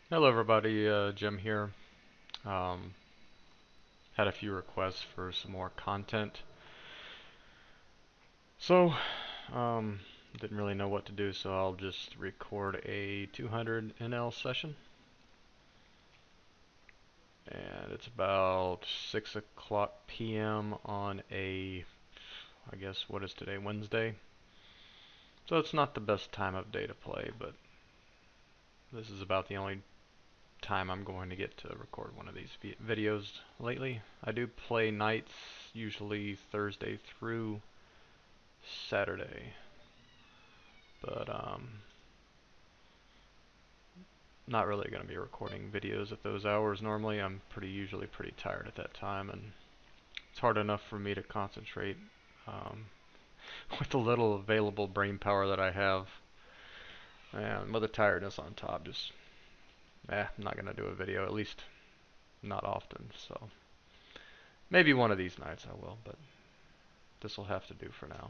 Hello everybody, Jim here. Um, had a few requests for some more content. So, um, didn't really know what to do, so I'll just record a 200 NL session. And it's about 6 o'clock p.m. on I guess, what is today, Wednesday? So it's not the best time of day to play, but this is about the only time I'm going to get to record one of these videos lately. I do play nights, usually Thursday through Saturday, but not really going to be recording videos at those hours normally. I'm usually pretty tired at that time, and it's hard enough for me to concentrate um, with the little available brain power that I have, and with the tiredness on top, I'm not going to do a video, at least not often. So maybe one of these nights I will, but this will have to do for now.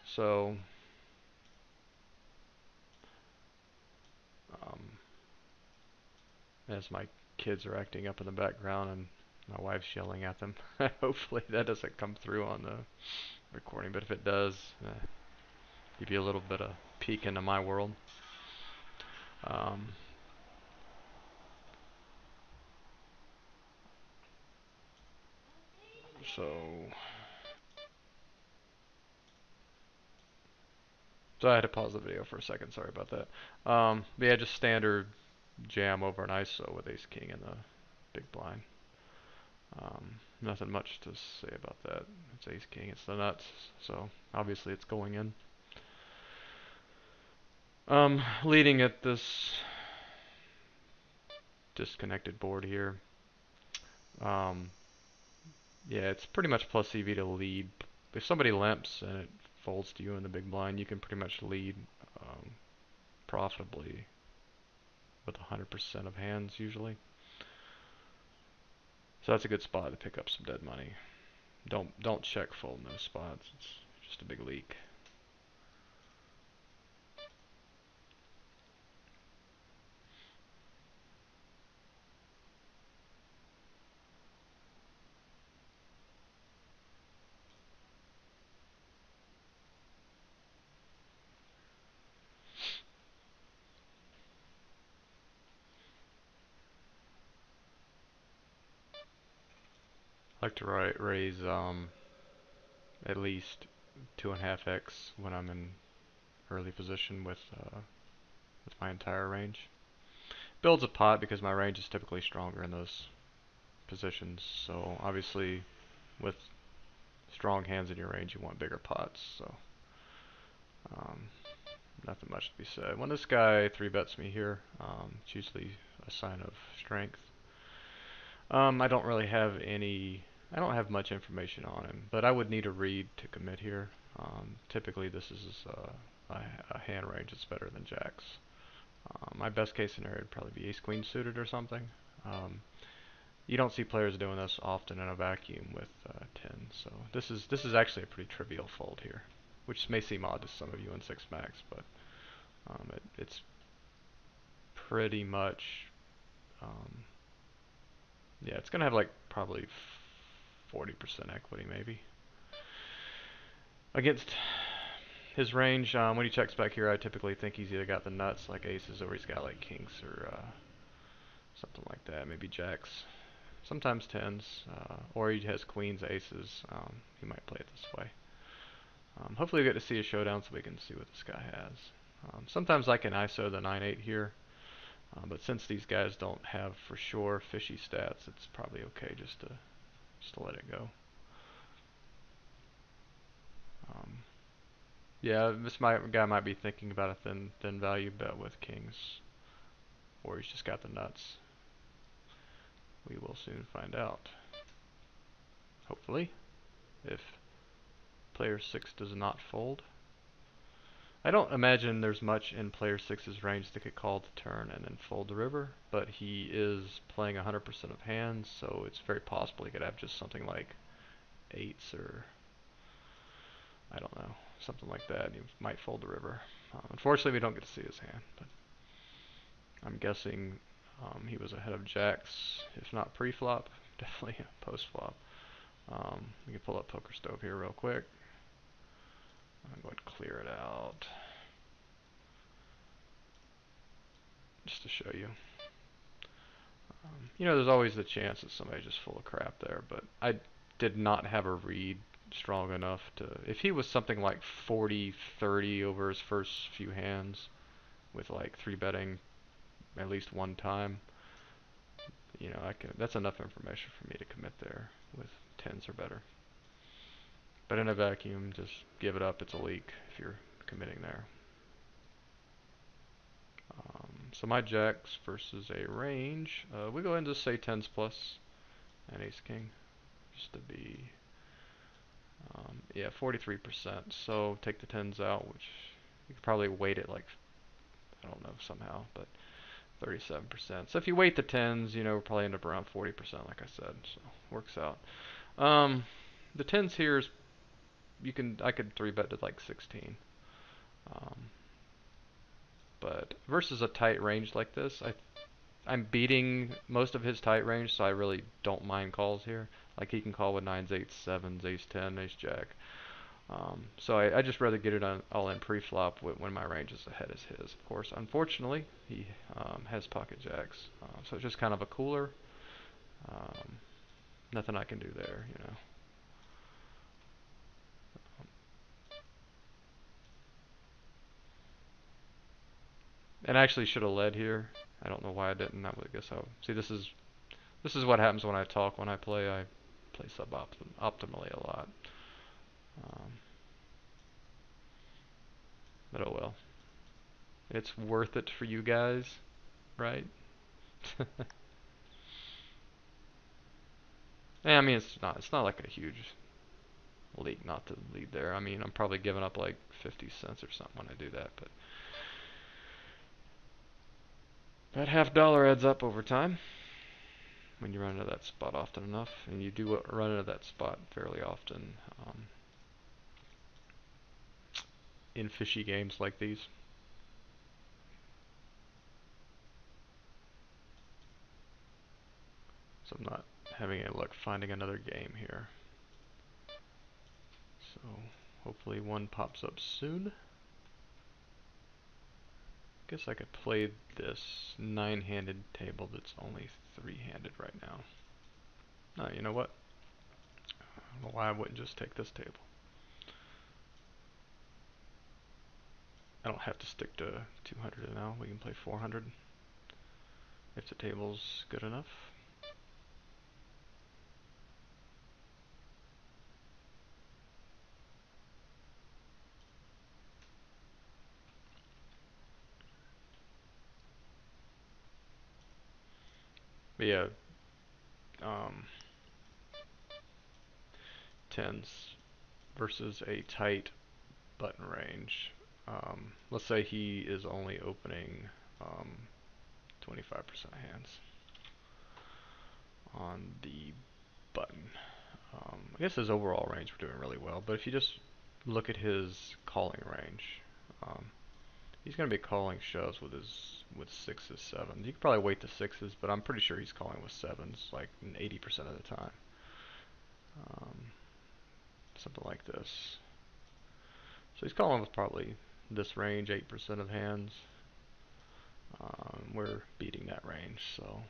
So um, as my kids are acting up in the background and my wife's yelling at them. Hopefully that doesn't come through on the recording, but if it does, give you a little bit of peek into my world. Um, so, so I had to pause the video for a second. Sorry about that. But yeah, just standard jam over an ISO with Ace King in the big blind. Nothing much to say about that. It's Ace King. It's the nuts. So obviously it's going in. Leading at this disconnected board here. Um, yeah, it's pretty much plus EV to lead. If somebody limps and it folds to you in the big blind, you can pretty much lead um, profitably with 100% of hands usually. So that's a good spot to pick up some dead money. Don't check fold in those spots. It's just a big leak. I like to raise at least 2.5x when I'm in early position with my entire range. Builds a pot because my range is typically stronger in those positions. So obviously, with strong hands in your range, you want bigger pots. So um, nothing much to be said. When this guy 3-bets me here, it's usually a sign of strength. I don't really have I don't have much information on him, but I would need a read to commit here. Typically, this is a hand range that's better than jacks. My best case scenario would probably be ace queen suited or something. You don't see players doing this often in a vacuum with 10, so this is actually a pretty trivial fold here, which may seem odd to some of you in 6 max, but it's pretty much yeah, it's gonna have like probably 40% equity maybe against his range. When he checks back here, I typically think he's either got the nuts like aces or he's got like kings or something like that, maybe jacks. Sometimes tens, or he has queens, aces. He might play it this way. Hopefully we get to see a showdown so we can see what this guy has. Sometimes I can ISO the 9-8 here, but since these guys don't have for sure fishy stats, it's probably okay just to let it go. Yeah, guy might be thinking about a thin value bet with kings, or he's just got the nuts. We will soon find out. Hopefully, if player 6 does not fold. I don't imagine there's much in player 6's range that could call the turn and then fold the river, but he is playing 100% of hands, so it's very possible he could have just something like 8s or I don't know, something like that. He might fold the river. Unfortunately, we don't get to see his hand. But I'm guessing he was ahead of jacks, if not pre-flop, definitely post-flop. We can pull up Poker Stove here real quick. I'm going to clear it out just to show you. You know, there's always the chance that somebody's just full of crap there, but I did not have a read strong enough to. If he was something like 40-30 over his first few hands, with like 3-betting at least one time, you know, that's enough information for me to commit there with tens or better. But in a vacuum, just give it up. It's a leak if you're committing there. So my jacks versus a range, we go into say tens plus and ace king, just to be, yeah, 43%. So take the tens out, which you could probably weight it like, I don't know, somehow, but 37%. So if you weight the tens, you know, we'll probably end up around 40%, like I said. So works out. The tens here is, I could 3-bet to like 16. But versus a tight range like this, I'm beating most of his tight range, so I really don't mind calls here. Like he can call with 9s, 8s, 7s, ace 10, ace jack. So I just rather get it all in pre-flop when my range is ahead as his. Of course, unfortunately, he has pocket jacks, so it's just kind of a cooler. Nothing I can do there, you know. And I actually should have led here. I don't know why I didn't. I guess see. This is what happens when I talk. When I play suboptimally a lot. But oh well. It's worth it for you guys, right? Yeah, I mean, it's not like a huge leak not to lead there. I mean, I'm probably giving up like 50 cents or something when I do that, but that $half adds up over time when you run into that spot often enough, and you do run into that spot fairly often in fishy games like these. So I'm not having any luck finding another game here. So hopefully one pops up soon. Guess I could play this 9-handed table that's only 3-handed right now. You know what? I don't know why I wouldn't just take this table. I don't have to stick to 200 now. We can play 400 if the table's good enough. But yeah, tens versus a tight button range. Let's say he is only opening 25% of hands on the button. I guess his overall range we're doing really well, but if you just look at his calling range, he's going to be calling shoves with 6s, 7s. You could probably weight the 6s, but I'm pretty sure he's calling with 7s like 80% of the time. Something like this. So he's calling with probably this range, 8% of hands. We're beating that range, so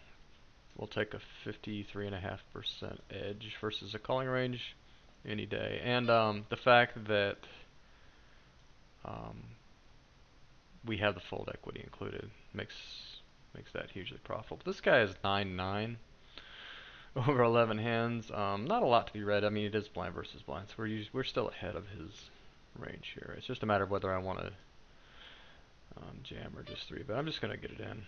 we'll take a 53.5% edge versus a calling range any day. And the fact that we have the fold equity included makes that hugely profitable. This guy is 9-9 over 11 hands. Not a lot to be read. I mean, it is blind versus blind, so we're still ahead of his range here. It's just a matter of whether I want to jam or just 3, but I'm just going to get it in.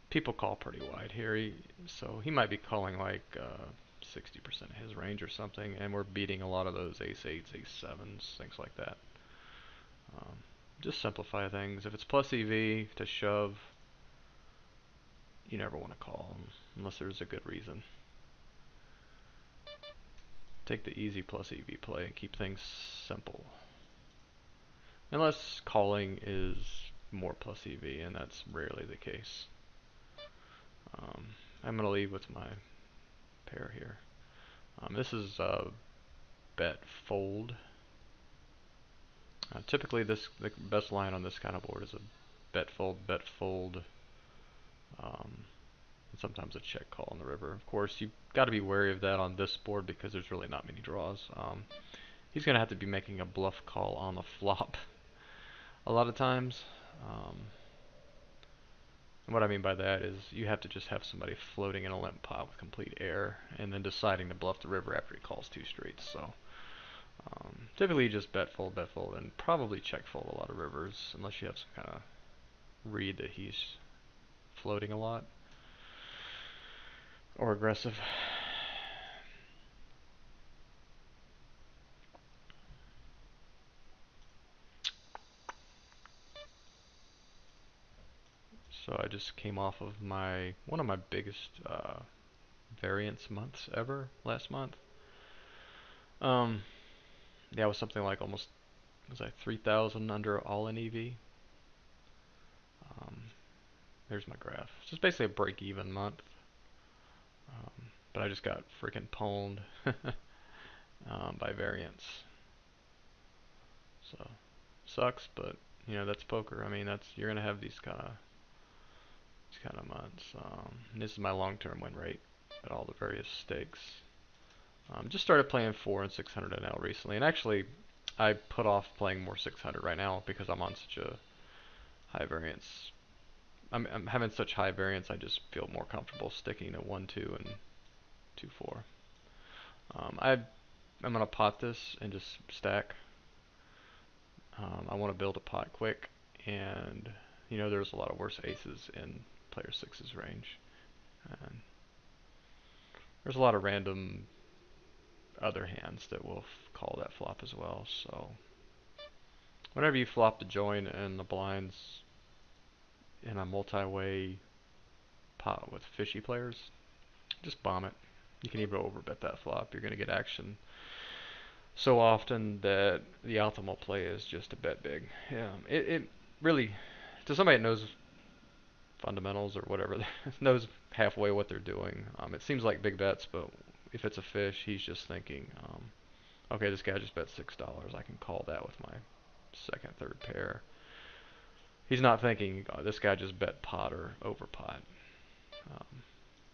People call pretty wide here, so he might be calling like 60% of his range or something, and we're beating a lot of those ace 8s, ace 7s, things like that. Just simplify things. If it's plus EV to shove, you never want to call unless there's a good reason. Take the easy plus EV play and keep things simple. Unless calling is more plus EV, and that's rarely the case. I'm going to lead with my pair here. This is a bet fold. Typically, the best line on this kind of board is a bet fold, and sometimes a check call on the river. Of course, you've got to be wary of that on this board because there's really not many draws. He's going to have to be making a bluff call on the flop a lot of times. And what I mean by that is you have to just have somebody floating in a limp pot with complete air and then deciding to bluff the river after he calls two straights. So typically you just bet fold, and probably check fold a lot of rivers unless you have some kind of read that he's floating a lot or aggressive. So I just came off of one of my biggest variance months ever last month. Yeah, it was something like almost, was I 3,000 under all in EV? There's my graph. So it's basically a break-even month. But I just got freaking pwned by variance. So sucks, but you know that's poker. I mean, you're gonna have these kind of months. And this is my long-term win rate at all the various stakes. Just started playing 4 and 600 NL recently, and actually I put off playing more 600 right now because I'm on such a high variance. I'm having such high variance. I just feel more comfortable sticking at 1-2 and 2-4. I'm gonna pot this and just stack. I want to build a pot quick, and you know there's a lot of worse aces in player 6's range, and there's a lot of random other hands that will call that flop as well. So whenever you flop the join and the blinds in a multi-way pot with fishy players, just bomb it. You can even overbet that flop. You're going to get action so often that the optimal play is just to bet big. Yeah, it really, to somebody that knows fundamentals or whatever, knows halfway what they're doing, it seems like big bets, but if it's a fish, he's just thinking, okay, this guy just bet $6. I can call that with my second, third pair. He's not thinking, oh, this guy just bet pot or over pot.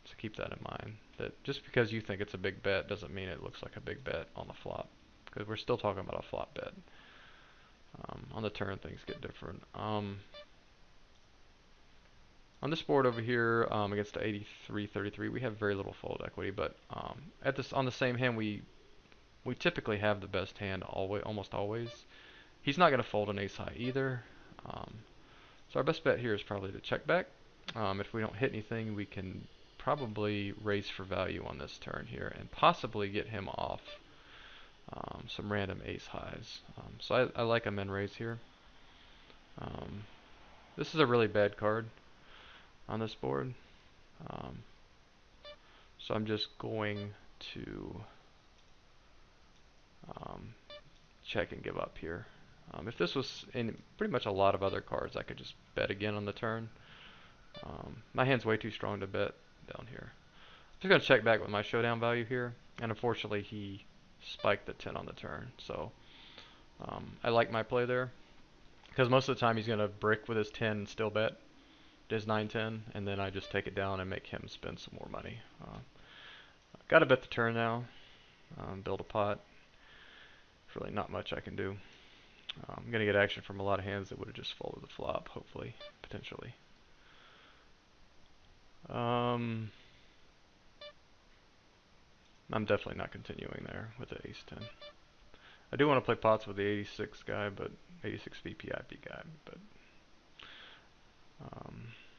So keep that in mind. That just because you think it's a big bet doesn't mean it looks like a big bet on the flop, because we're still talking about a flop bet. On the turn, things get different. On this board over here, against the 83-33, we have very little fold equity, but on the same hand, we typically have the best hand almost always. He's not going to fold an ace high either. So our best bet here is probably to check back. If we don't hit anything, we can probably raise for value on this turn here and possibly get him off some random ace highs. So I like a min raise here. This is a really bad card on this board. So I'm just going to check and give up here. If this was in pretty much a lot of other cards, I could just bet again on the turn. My hand's way too strong to bet down here. I'm just going to check back with my showdown value here, and unfortunately he spiked the 10 on the turn. So I like my play there, because most of the time he's going to brick with his 10 and still bet his 9-10, and then I just take it down and make him spend some more money. Got to bet the turn now, build a pot. There's really not much I can do. I'm going to get action from a lot of hands that would have just folded the flop, hopefully, potentially. I'm definitely not continuing there with the ace-10. I do want to play pots with the 86 guy, but 86 VPIP guy, but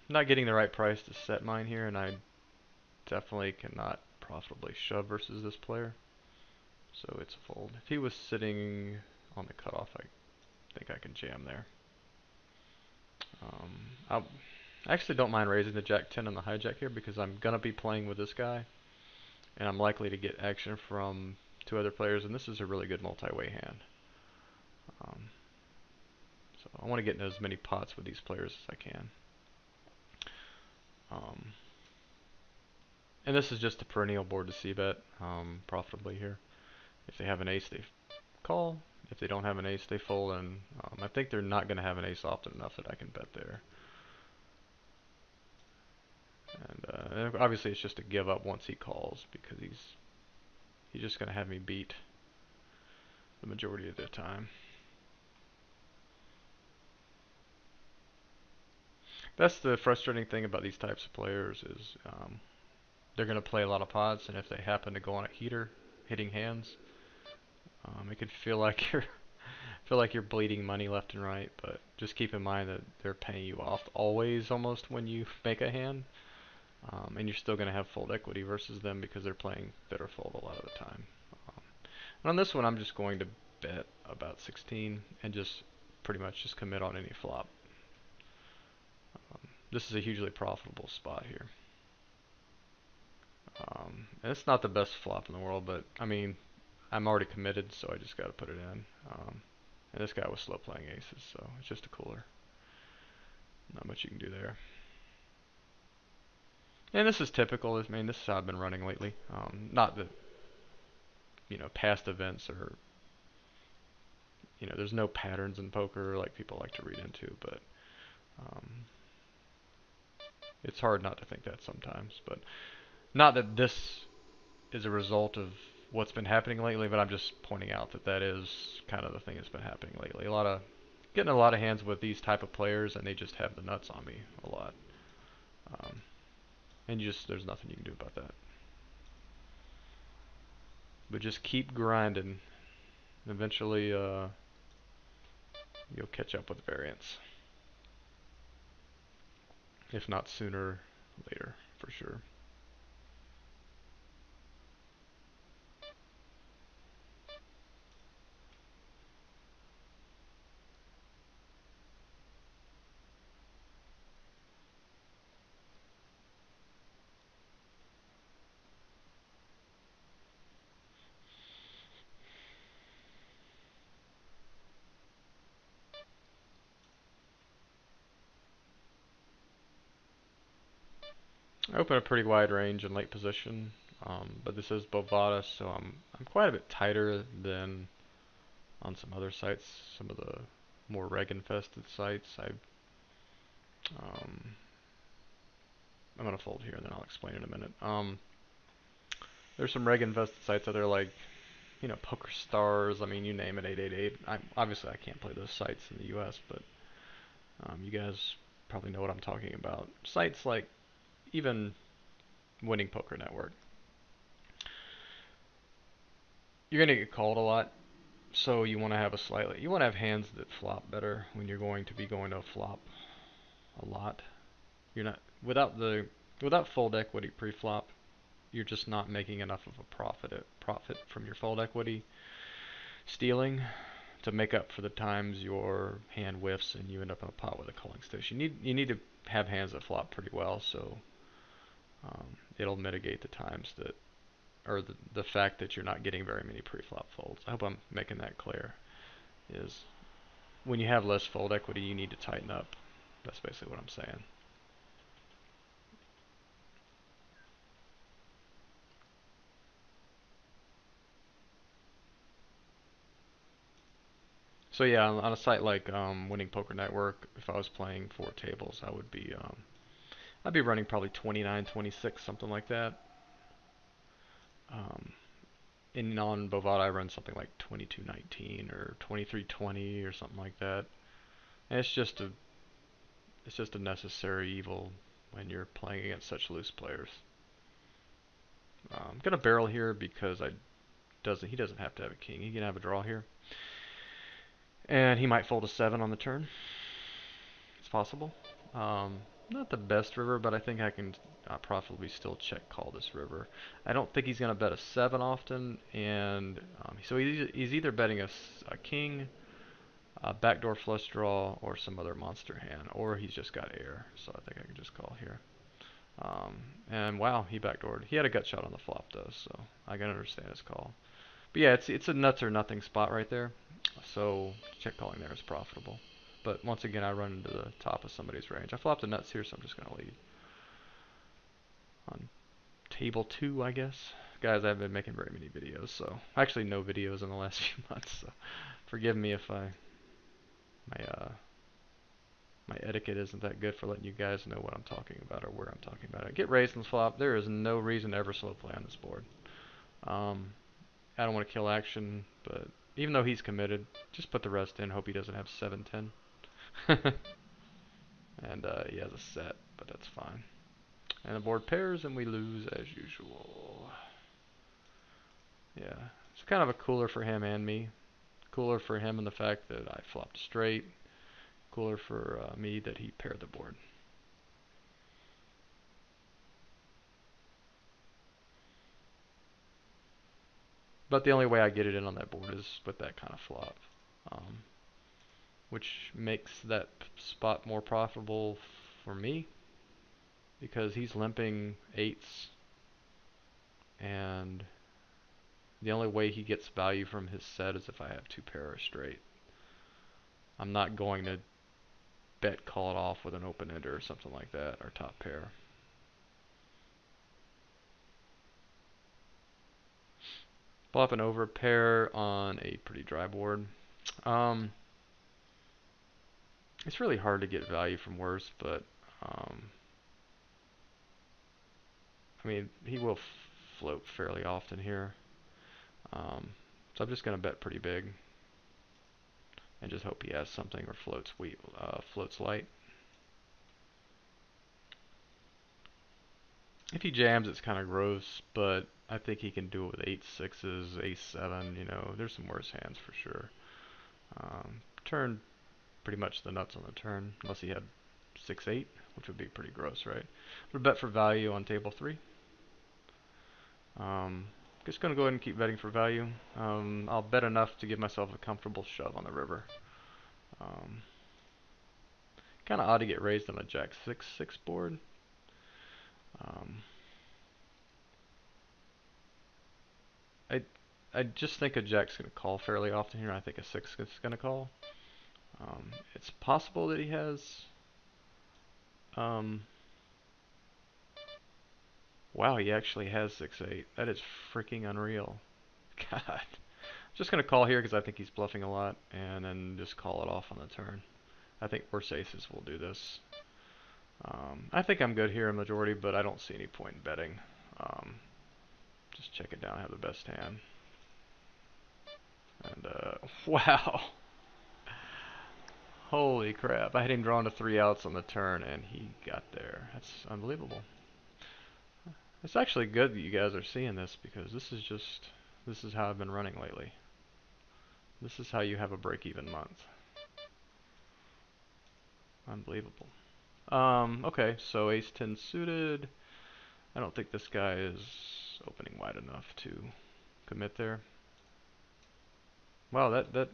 not getting the right price to set mine here, and I definitely cannot profitably shove versus this player. So it's a fold. If he was sitting on the cutoff, I think I can jam there. I actually don't mind raising the Jack-10 and the hijack here because I'm going to be playing with this guy, and I'm likely to get action from two other players, and this is a really good multi-way hand. So I want to get into as many pots with these players as I can. And this is just a perennial board to c-bet profitably here. If they have an ace, they call. If they don't have an ace, they fold. And I think they're not going to have an ace often enough that I can bet there. And obviously it's just a give up once he calls, because he's just going to have me beat the majority of the time. That's the frustrating thing about these types of players is they're going to play a lot of pots, and if they happen to go on a heater, hitting hands, it could feel like you're bleeding money left and right. But just keep in mind that they're paying you off always, almost, when you make a hand, and you're still going to have fold equity versus them because they're playing better fold a lot of the time. And on this one, I'm just going to bet about 16 and just pretty much just commit on any flop. This is a hugely profitable spot here. And it's not the best flop in the world, but I mean, I'm already committed, so I just got to put it in. And this guy was slow playing aces, so it's just a cooler. Not much you can do there. And this is typical. I mean, this is how I've been running lately. Not that, past events are, there's no patterns in poker like people like to read into, but it's hard not to think that sometimes. But not that this is a result of what's been happening lately, but I'm just pointing out that that is kind of the thing that's been happening lately. Getting a lot of hands with these type of players, and they just have the nuts on me a lot. And there's nothing you can do about that. But just keep grinding. Eventually, you'll catch up with variance. If not sooner, later, for sure. I open a pretty wide range in late position, but this is Bovada, so I'm quite a bit tighter than on some other sites, some of the more reg-infested sites. I'm gonna fold here, and then I'll explain in a minute. There's some reg-infested sites out there like, Poker Stars. I mean, you name it, 888. Obviously I can't play those sites in the U.S., but you guys probably know what I'm talking about. Sites like even Winning Poker Network. You're gonna get called a lot, so you want to have hands that flop better when you're going to be going to a flop a lot. You're not without fold equity pre-flop. You're just not making enough of a profit from your fold equity stealing to make up for the times your hand whiffs and you end up in a pot with a calling station. You need to have hands that flop pretty well, so it'll mitigate the times that, or the fact that you're not getting very many pre-flop folds. I hope I'm making that clear. Is when you have less fold equity, you need to tighten up. That's basically what I'm saying. So yeah, on a site like Winning Poker Network, if I was playing 4 tables, I'd be running probably 29, 26, something like that. And on Bovada, I run something like 22.19 or 23.20 or something like that. And it's just a necessary evil when you're playing against such loose players. I'm gonna barrel here because he doesn't have to have a king. He can have a draw here. And he might fold a 7 on the turn. It's possible. Not the best river, but I think I can profitably still check call this river. I don't think he's going to bet a 7 often, and so he's either betting a king, a backdoor flush draw, or some other monster hand, or he's just got air, so I think I can just call here. And wow, he backdoored. He had a gut shot on the flop though, so I can understand his call. But yeah, it's a nuts or nothing spot right there. So check calling there is profitable. But once again, I run into the top of somebody's range. I flopped the nuts here, so I'm just going to lead. On table 2, I guess. Guys, I haven't been making very many videos, so actually no videos in the last few months, so forgive me if my etiquette isn't that good for letting you guys know what I'm talking about or where I'm talking about it. Get raised on the flop. There is no reason to ever slow play on this board. I don't want to kill action, but even though he's committed, just put the rest in. Hope he doesn't have 7-10. And he has a set, but that's fine. And the board pairs, and we lose as usual. Yeah, it's kind of a cooler for him and me. Cooler for him in the fact that I flopped straight. Cooler for me that he paired the board. But the only way I get it in on that board is with that kind of flop. Which makes that spot more profitable for me because he's limping 8s, and the only way he gets value from his set is if I have 2 pair or straight. I'm not going to bet call it off with an open ender or something like that, or top pair. Flopping over a pair on a pretty dry board. It's really hard to get value from worse, but I mean, he will float fairly often here. So I'm just going to bet pretty big and just hope he has something or floats light. If he jams, it's kind of gross, but I think he can do it with 8-6s, ace-7. You know, there's some worse hands for sure. Turn pretty much the nuts on the turn, unless he had 6-8, which would be pretty gross, right? But bet for value on table 3. Just gonna go ahead and keep betting for value. I'll bet enough to give myself a comfortable shove on the river. Kind of odd to get raised on a jack 6-6 board. I just think a jack's gonna call fairly often here. I think a 6 is gonna call. It's possible that he has. Wow, he actually has 6-8. That is freaking unreal. God. Just going to call here because I think he's bluffing a lot, and then just call it off on the turn. I think worse aces will do this. I think I'm good here in majority, but I don't see any point in betting. Just check it down, I have the best hand. And, wow. Holy crap, I had him drawn to 3 outs on the turn, and he got there. That's unbelievable. It's actually good that you guys are seeing this, because this is how I've been running lately. This is how you have a break-even month. Unbelievable. Okay, so ace-10 suited. I don't think this guy is opening wide enough to commit there. Wow, that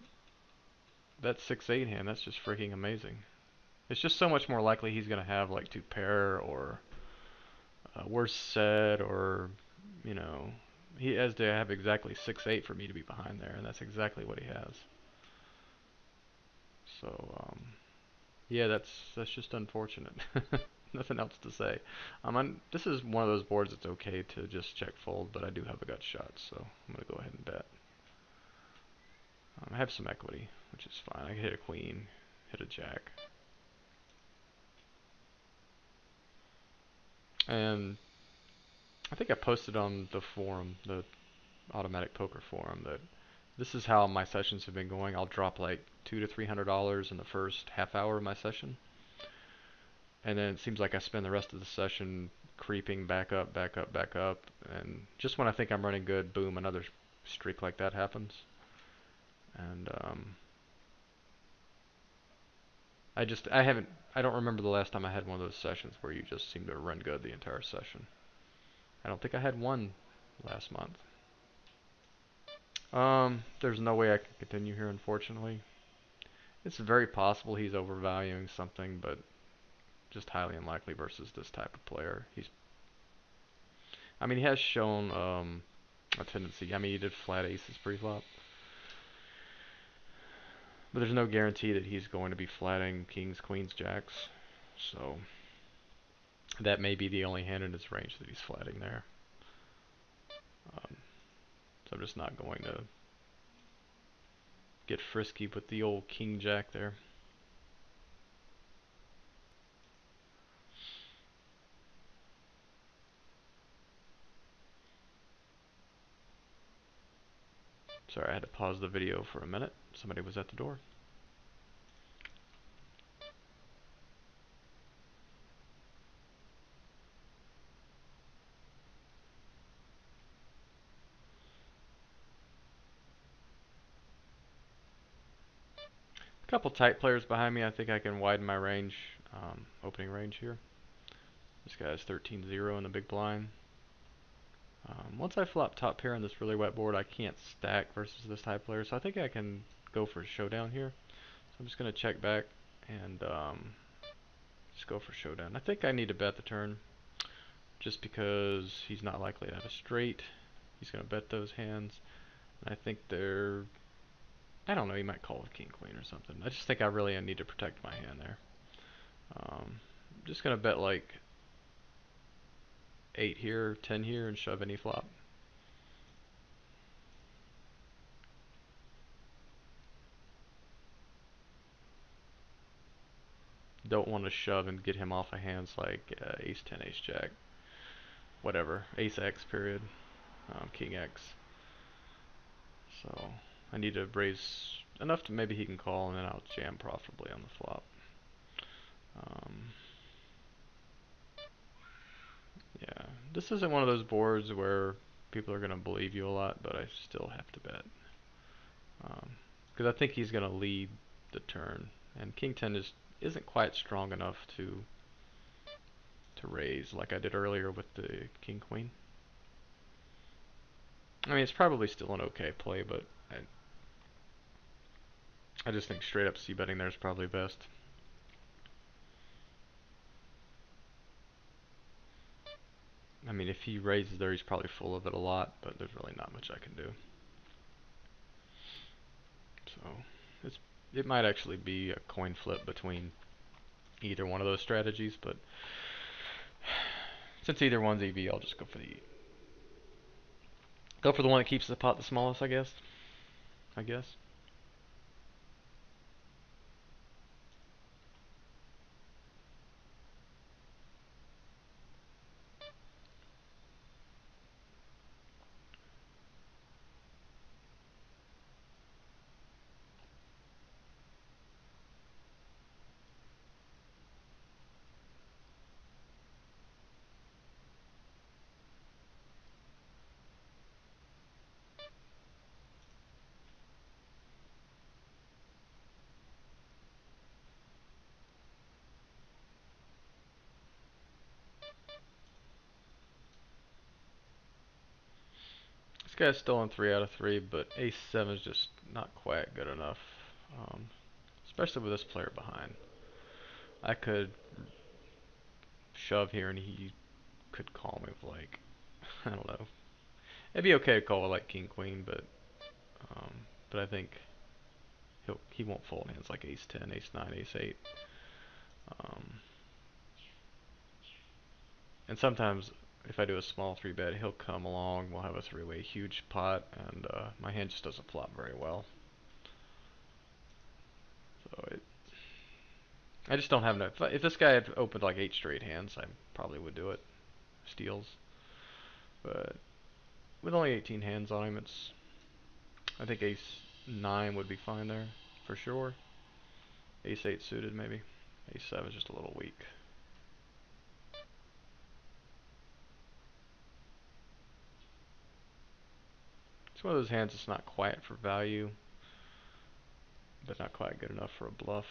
6-8 hand, that's just freaking amazing. It's just so much more likely he's going to have like 2 pair or worse set, or, you know, he has to have exactly 6-8 for me to be behind there, and that's exactly what he has. So, yeah, that's just unfortunate. Nothing else to say. This is one of those boards that's okay to just check fold, but I do have a gut shot, so I'm going to go ahead and bet. I have some equity, which is fine. I can hit a queen, hit a jack. And I think I posted on the forum, the automatic poker forum, that this is how my sessions have been going. I'll drop like $200 to $300 in the first half hour of my session, and then it seems like I spend the rest of the session creeping back up, back up, back up, and just when I think I'm running good, boom, another streak like that happens. And I don't remember the last time I had one of those sessions where you just seem to run good the entire session. I don't think I had one last month. There's no way I can continue here, unfortunately. It's very possible he's overvaluing something, but just highly unlikely versus this type of player. I mean, he has shown a tendency. I mean, he did flat aces pre-flop. But there's no guarantee that he's going to be flatting kings, queens, jacks. So that may be the only hand in his range that he's flatting there. So I'm just not going to get frisky with the old king jack there. Sorry, I had to pause the video for a minute. Somebody was at the door. A couple tight players behind me. I think I can widen my range, opening range here. This guy has 13-0 in the big blind. Once I flop top pair on this really wet board, I can't stack versus this high player, so I think I can go for a showdown here. So I'm just going to check back and just go for showdown. I think I need to bet the turn just because he's not likely to have a straight. He's going to bet those hands. And I think they're, I don't know, he might call with king queen or something. I just think I really need to protect my hand there. I'm just going to bet like 8 here, 10 here, and shove any flop. Don't want to shove and get him off of hands like ace 10, ace jack, whatever, ace x period, king x. So I need to raise enough to maybe he can call, and then I'll jam profitably on the flop. Yeah, this isn't one of those boards where people are going to believe you a lot, but I still have to bet. Because I think he's going to lead the turn, and king 10 isn't quite strong enough to raise like I did earlier with the king queen. I mean, it's probably still an okay play, but I just think straight up c betting there is probably best. I mean, if he raises there, he's probably full of it a lot, but there's really not much I can do. So it might actually be a coin flip between either one of those strategies, but since either one's EV, I'll just go for the one that keeps the pot the smallest, I guess. This guy's still on 3 out of 3, but ace 7 is just not quite good enough, especially with this player behind. I could shove here and he could call me with like, I don't know. It'd be okay to call with like king queen, but I think he won't fold hands like ace 10, ace 9, ace 8. And sometimes if I do a small 3 bet, he'll come along, we'll have a 3-way huge pot, and my hand just doesn't flop very well. So I just don't have enough. If this guy had opened like 8 straight hands, I probably would do it. Steals. But with only 18 hands on him, I think ace 9 would be fine there, for sure. Ace 8 suited maybe. Ace 7 is just a little weak. It's one of those hands that's not quite for value, but not quite good enough for a bluff.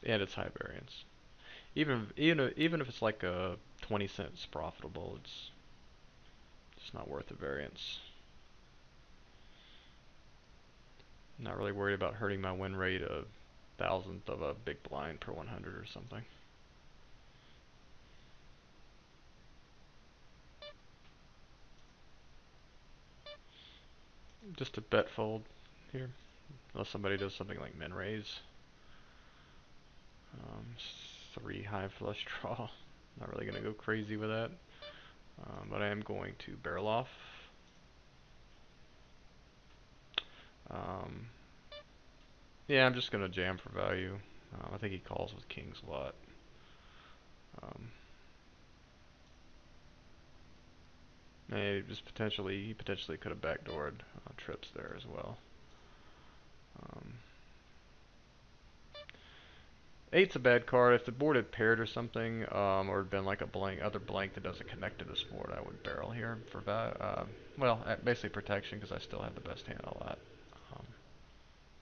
And it's high variance. Even if it's like a 20 cents profitable, it's just not worth the variance. I'm not really worried about hurting my win rate thousandth of a big blind per 100 or something. Just a bet fold here, unless somebody does something like min raise. 3 high flush draw. Not really going to go crazy with that, but I am going to barrel off. Yeah, I'm just going to jam for value. I think he calls with kings a lot. He potentially could have backdoored trips there as well. Eight's a bad card. If the board had paired or something, or had been like a other blank that doesn't connect to this board, I would barrel here for basically protection because I still have the best hand a lot.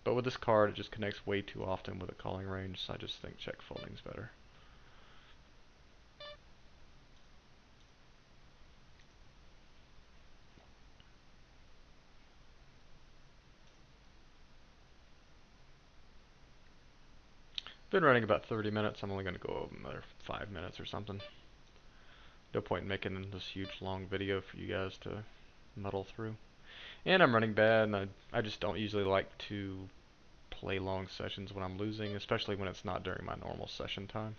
But with this card, it just connects way too often with a calling range, so I just think check folding's better. Been running about 30 minutes. I'm only going to go over another 5 minutes or something. No point in making this huge long video for you guys to muddle through. And I'm running bad, and I just don't usually like to play long sessions when I'm losing, especially when it's not during my normal session time.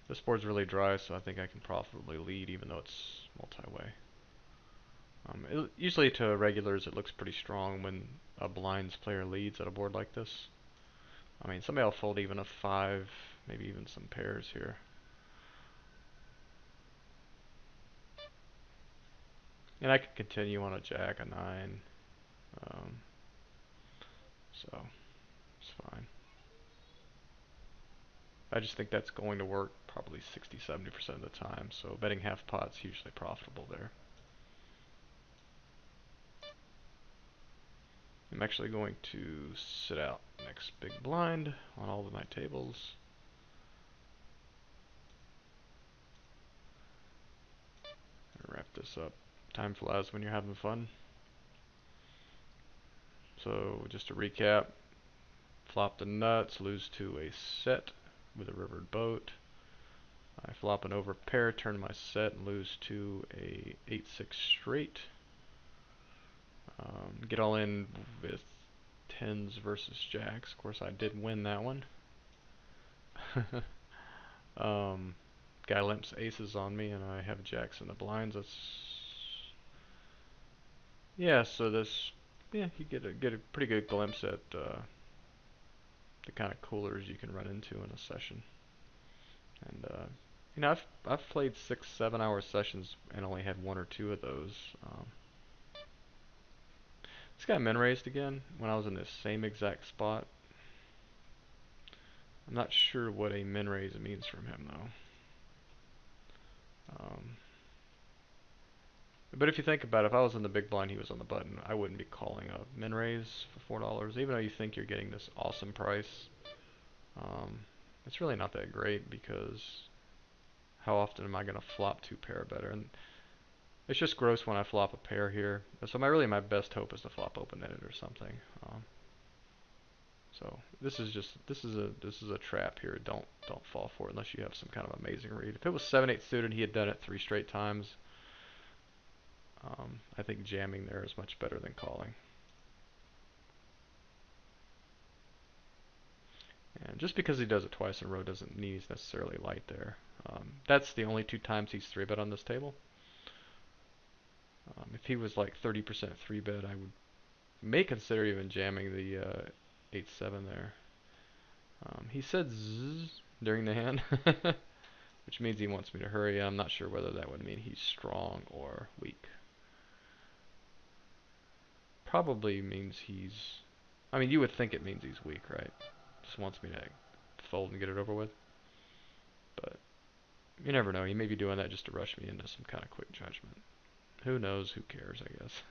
This board's really dry, so I think I can profitably lead even though it's multi-way. Usually to regulars it looks pretty strong when a blinds player leads at a board like this. I mean, somebody will fold even a 5, maybe even some pairs here. And I could continue on a jack, a 9. So, it's fine. I just think that's going to work probably 60-70% of the time, so betting half pot's usually profitable there. I'm actually going to sit out next big blind on all of my tables. Wrap this up. Time flies when you're having fun. So just to recap, flop the nuts, lose to a set with a rivered boat. I flop an over pair, turn my set, and lose to a 8-6 straight. Get all in with 10s versus jacks. Of course, I did win that one. Guy limps aces on me, and I have jacks in the blinds. So you get a pretty good glimpse at the kind of coolers you can run into in a session. And I've played 6-7 hour sessions and only had 1 or 2 of those. This guy min raised again when I was in this same exact spot. I'm not sure what a min raise means from him though. But if you think about it, if I was in the big blind, he was on the button, I wouldn't be calling a min raise for $4, even though you think you're getting this awesome price. It's really not that great because how often am I going to flop 2 pair better? And it's just gross when I flop a pair here. So my best hope is to flop open-ended or something. So this is a trap here. Don't fall for it unless you have some kind of amazing read. If it was 7-8 suited, he had done it 3 straight times. I think jamming there is much better than calling. And just because he does it twice in a row doesn't mean he's necessarily light there. That's the only 2 times he's 3-bet on this table. If he was like 30% 3-bet, I may consider even jamming the 8-7 there. He said zzz during the hand, which means he wants me to hurry. I'm not sure whether that would mean he's strong or weak. Probably means I mean, you would think it means he's weak, right? Just wants me to fold and get it over with. But you never know. He may be doing that just to rush me into some kind of quick judgment. Who knows? Who cares, I guess.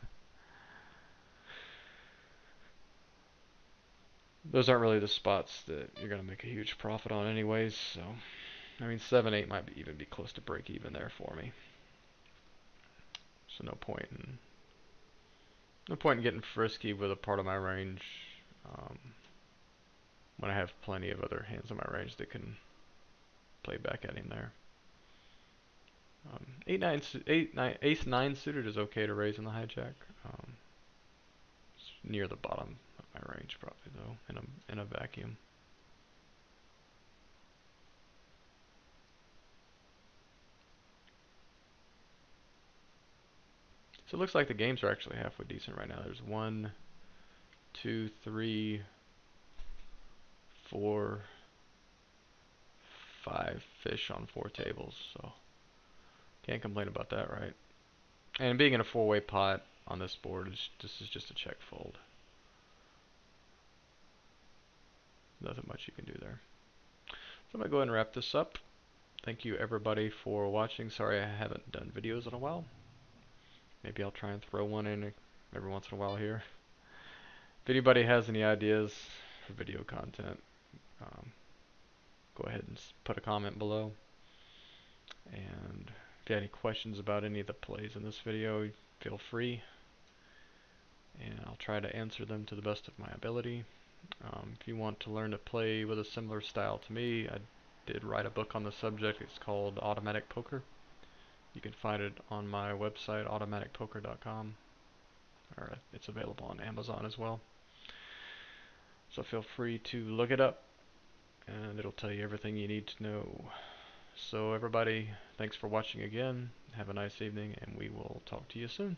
Those aren't really the spots that you're going to make a huge profit on anyways, so I mean 7-8 might even be close to break even there for me. So no point in getting frisky with a part of my range um, when I have plenty of other hands in my range that can play back at him there. 8 9 suited is okay to raise in the hijack. It's near the bottom of my range probably though, in a vacuum. So it looks like the games are actually halfway decent right now. There's 1, 2, 3, 4, 5 fish on 4 tables, so can't complain about that, right? And being in a 4-way pot on this board, this is just a check fold. Nothing much you can do there. So I'm going to go ahead and wrap this up. Thank you everybody for watching. Sorry I haven't done videos in a while. Maybe I'll try and throw one in every once in a while here. If anybody has any ideas for video content, go ahead and put a comment below. And if you have any questions about any of the plays in this video, feel free. And I'll try to answer them to the best of my ability. If you want to learn to play with a similar style to me, I did write a book on the subject. It's called Automatic Poker. You can find it on my website, automaticpoker.com, or it's available on Amazon as well. So feel free to look it up, and it'll tell you everything you need to know. So everybody, thanks for watching again. Have a nice evening, and we will talk to you soon.